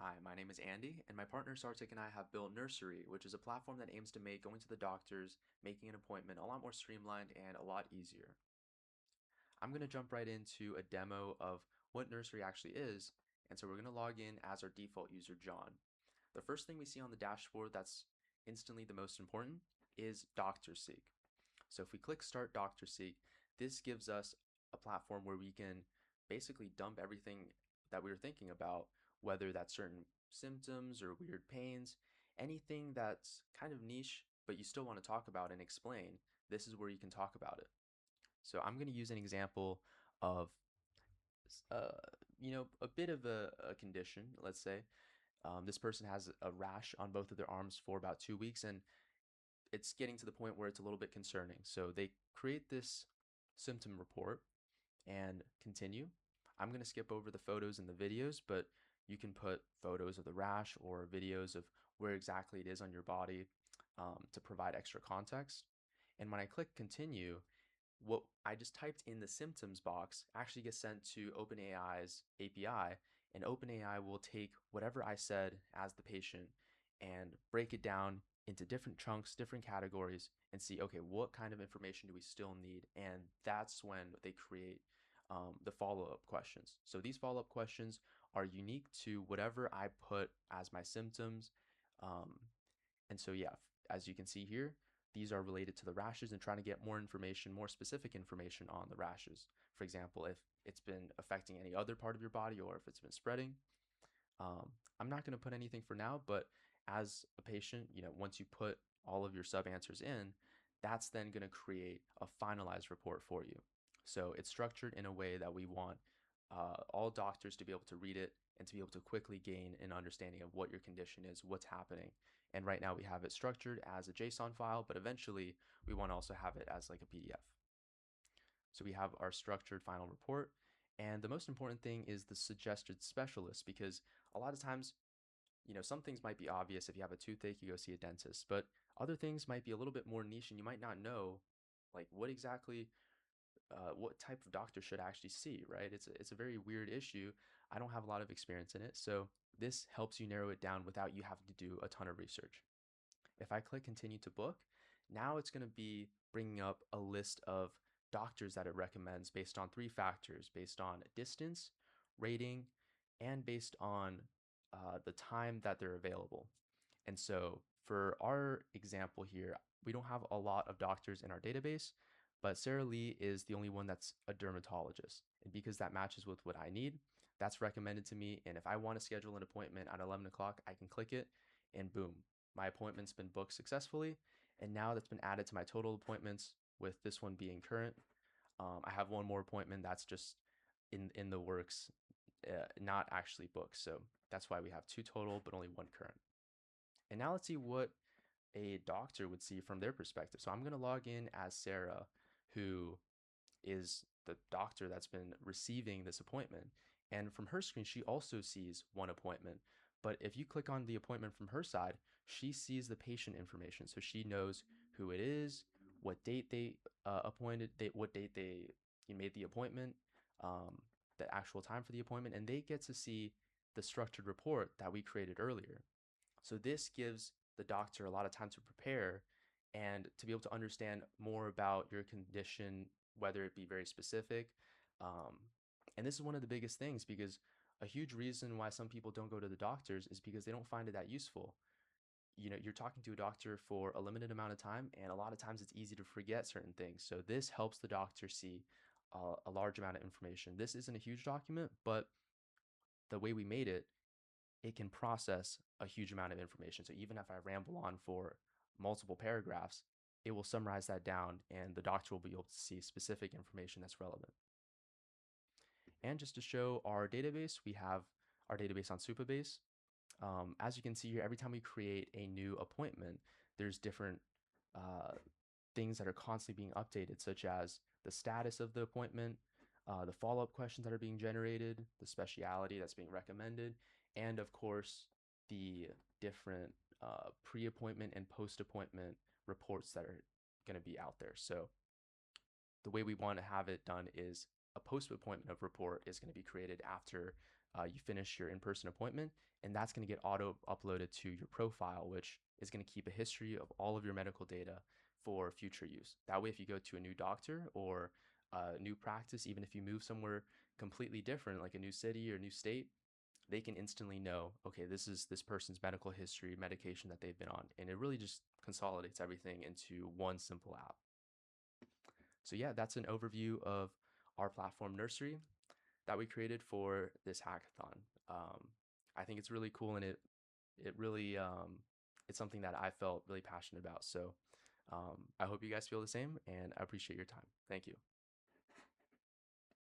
Hi, my name is Andy, and my partner Sartik and I have built Nursery, which is a platform that aims to make going to the doctors, making an appointment a lot more streamlined and a lot easier. I'm going to jump right into a demo of what Nursery actually is, and so we're going to log in as our default user, John. The first thing we see on the dashboard that's instantly the most important is Doctor Seek. So if we click Start Doctor Seek, this gives us a platform where we can basically dump everything that we were thinking about, whether that's certain symptoms or weird pains, anything that's kind of niche, but you still want to talk about and explain. This is where you can talk about it. So I'm going to use an example of, uh, a bit of a condition. Let's say this person has a rash on both of their arms for about 2 weeks, and it's getting to the point where it's a little bit concerning. So they create this symptom report and continue. I'm going to skip over the photos and the videos, but you can put photos of the rash or videos of where exactly it is on your body to provide extra context. And when I click continue, what I just typed in the symptoms box actually gets sent to OpenAI's API, and OpenAI will take whatever I said as the patient and break it down into different chunks, different categories, and see, okay, what kind of information do we still need? And that's when they create the follow-up questions. So these follow-up questions are unique to whatever I put as my symptoms. Um, and so, yeah, as you can see here, these are related to the rashes and trying to get more information, more specific information on the rashes. For example, if it's been affecting any other part of your body or if it's been spreading. I'm not going to put anything for now, but as a patient, once you put all of your sub answers in, that's then going to create a finalized report for you. So it's structured in a way that we want all doctors to be able to read it and to be able to quickly gain an understanding of what your condition is, what's happening. And right now we have it structured as a JSON file, but eventually we want to also have it as like a PDF. So we have our structured final report. And the most important thing is the suggested specialist, because a lot of times, some things might be obvious. If you have a toothache, you go see a dentist, but other things might be a little bit more niche and you might not know like what type of doctor should I actually see, right? It's a very weird issue. I don't have a lot of experience in it. So this helps you narrow it down without you having to do a ton of research. If I click continue to book, now it's going to be bringing up a list of doctors that it recommends based on three factors: based on distance, rating, and based on the time that they're available. And so for our example here, we don't have a lot of doctors in our database, but Sarah Lee is the only one that's a dermatologist. And because that matches with what I need, that's recommended to me. And if I want to schedule an appointment at 11 o'clock, I can click it and boom, my appointment's been booked successfully. And now that's been added to my total appointments with this one being current. I have one more appointment that's just in the works, not actually booked. So that's why we have two total, but only one current. And now let's see what a doctor would see from their perspective. So I'm going to log in as Sarah, who is the doctor that's been receiving this appointment. And from her screen, she also sees one appointment. But if you click on the appointment from her side, she sees the patient information. So she knows who it is, what date they what date they made the appointment, um, the actual time for the appointment, and they get to see the structured report that we created earlier. So this gives the doctor a lot of time to prepare and to be able to understand more about your condition, whether it be very specific. Um, and this is one of the biggest things, because a huge reason why some people don't go to the doctors is because they don't find it that useful. You're talking to a doctor for a limited amount of time, and a lot of times it's easy to forget certain things. So this helps the doctor see a large amount of information. This isn't a huge document, but the way we made it, it can process a huge amount of information. So even if I ramble on for multiple paragraphs, it will summarize that down and the doctor will be able to see specific information that's relevant. And just to show our database, we have our database on Supabase. As you can see here, every time we create a new appointment, there's different things that are constantly being updated, such as the status of the appointment, the follow-up questions that are being generated, the speciality that's being recommended, and of course, the different pre-appointment and post-appointment reports that are going to be out there. So the way we want to have it done is a post-appointment report is going to be created after you finish your in-person appointment, and that's going to get auto uploaded to your profile, which is going to keep a history of all of your medical data for future use. That way, if you go to a new doctor or a new practice, even if you move somewhere completely different, like a new city or new state, they can instantly know, okay, this is this person's medical history, medication that they've been on. And it really just consolidates everything into one simple app. So yeah, that's an overview of our platform Nursery that we created for this hackathon. I think it's really cool, and it really it's something that I felt really passionate about. So I hope you guys feel the same, and I appreciate your time. Thank you.